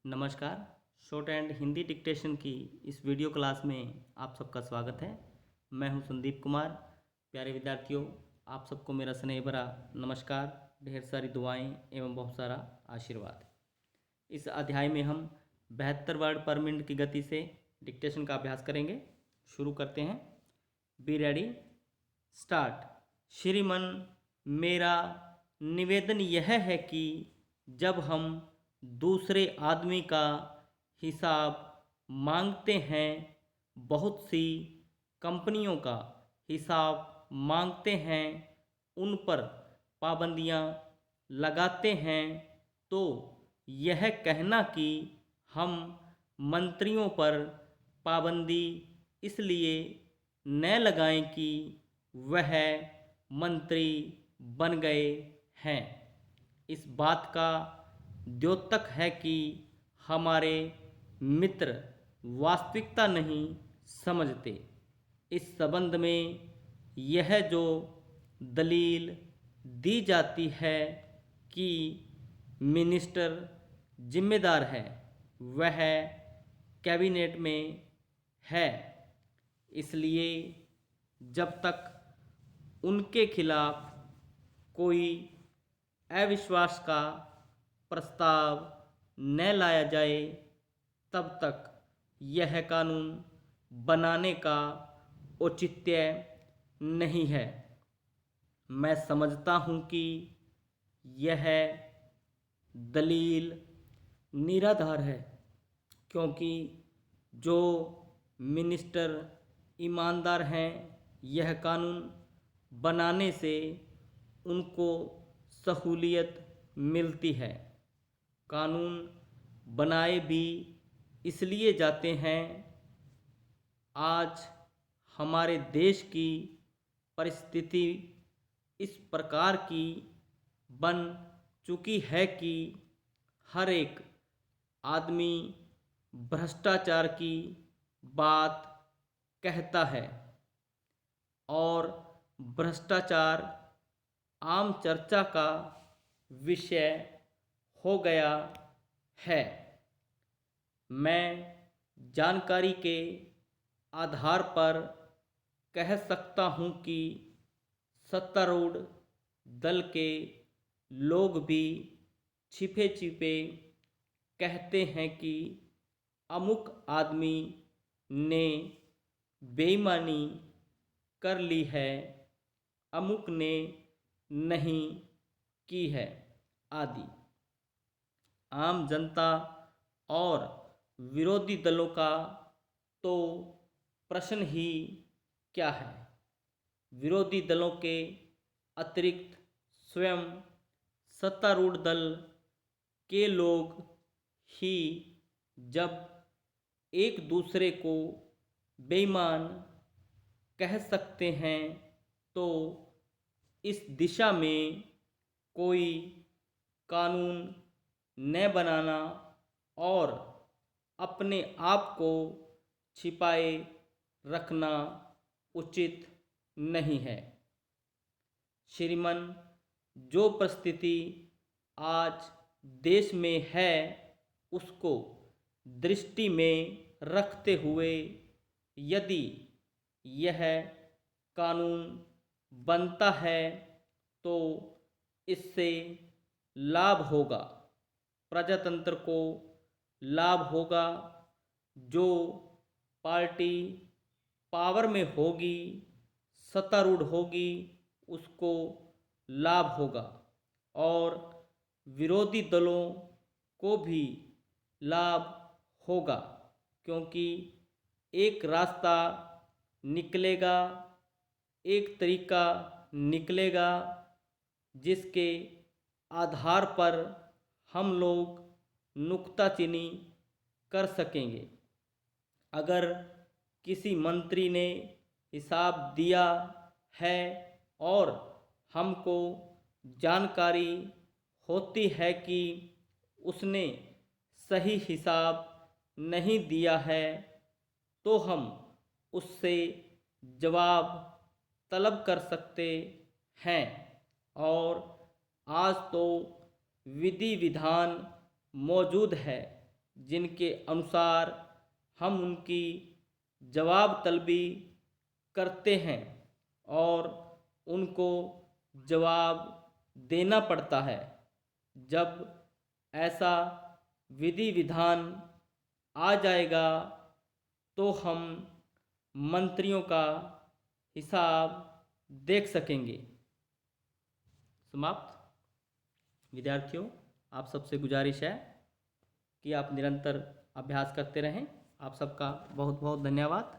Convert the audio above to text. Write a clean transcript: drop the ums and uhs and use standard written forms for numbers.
नमस्कार। Short and Hindi dictation की इस वीडियो क्लास में आप सबका स्वागत है। मैं हूं संदीप कुमार। प्यारे विद्यार्थियों, आप सबको मेरा स्नेह भरा नमस्कार, ढेर सारी दुआएं एवं बहुत सारा आशीर्वाद। इस अध्याय में हम 72 वर्ड पर मिनट की गति से डिक्टेशन का अभ्यास करेंगे। शुरू करते हैं। Be ready, start. श्रीमान, मेरा निवेदन यह है कि जब हम दूसरे आदमी का हिसाब मांगते हैं, बहुत सी कंपनियों का हिसाब मांगते हैं, उन पर पाबंदियां लगाते हैं, तो यह कहना कि हम मंत्रियों पर पाबंदी इसलिए न लगाएं कि वह मंत्री बन गए हैं, इस बात का द्योतक है कि हमारे मित्र वास्तविकता नहीं समझते। इस संबंध में यह जो दलील दी जाती है कि मिनिस्टर जिम्मेदार है, वह कैबिनेट में है, इसलिए जब तक उनके खिलाफ कोई अविश्वास का प्रस्ताव न लाया जाए, तब तक यह कानून बनाने का औचित्य नहीं है। मैं समझता हूँ कि यह दलील निराधार है, क्योंकि जो मिनिस्टर ईमानदार हैं, यह कानून बनाने से उनको सहूलियत मिलती है। कानून बनाए भी इसलिए जाते हैं। आज हमारे देश की परिस्थिति इस प्रकार की बन चुकी है कि हर एक आदमी भ्रष्टाचार की बात कहता है और भ्रष्टाचार आम चर्चा का विषय हो गया है। मैं जानकारी के आधार पर कह सकता हूँ कि सत्तारूढ़ दल के लोग भी छिपे छिपे कहते हैं कि अमुक आदमी ने बेईमानी कर ली है, अमुक ने नहीं की है, आदि। आम जनता और विरोधी दलों का तो प्रश्न ही क्या है। विरोधी दलों के अतिरिक्त स्वयं सत्तारूढ़ दल के लोग ही जब एक दूसरे को बेईमान कह सकते हैं, तो इस दिशा में कोई कानून न बनाना और अपने आप को छिपाए रखना उचित नहीं है। श्रीमान, जो परिस्थिति आज देश में है, उसको दृष्टि में रखते हुए यदि यह कानून बनता है, तो इससे लाभ होगा, प्रजातंत्र को लाभ होगा। जो पार्टी पावर में होगी, सत्तारूढ़ होगी, उसको लाभ होगा और विरोधी दलों को भी लाभ होगा, क्योंकि एक रास्ता निकलेगा, एक तरीका निकलेगा, जिसके आधार पर हम लोग नुक्ताचीनी कर सकेंगे। अगर किसी मंत्री ने हिसाब दिया है और हमको जानकारी होती है कि उसने सही हिसाब नहीं दिया है, तो हम उससे जवाब तलब कर सकते हैं। और आज तो विधि विधान मौजूद है, जिनके अनुसार हम उनकी जवाब तलबी करते हैं और उनको जवाब देना पड़ता है। जब ऐसा विधि विधान आ जाएगा तो हम मंत्रियों का हिसाब देख सकेंगे। समाप्त। विद्यार्थियों, आप सबसे गुजारिश है कि आप निरंतर अभ्यास करते रहें। आप सबका बहुत बहुत धन्यवाद।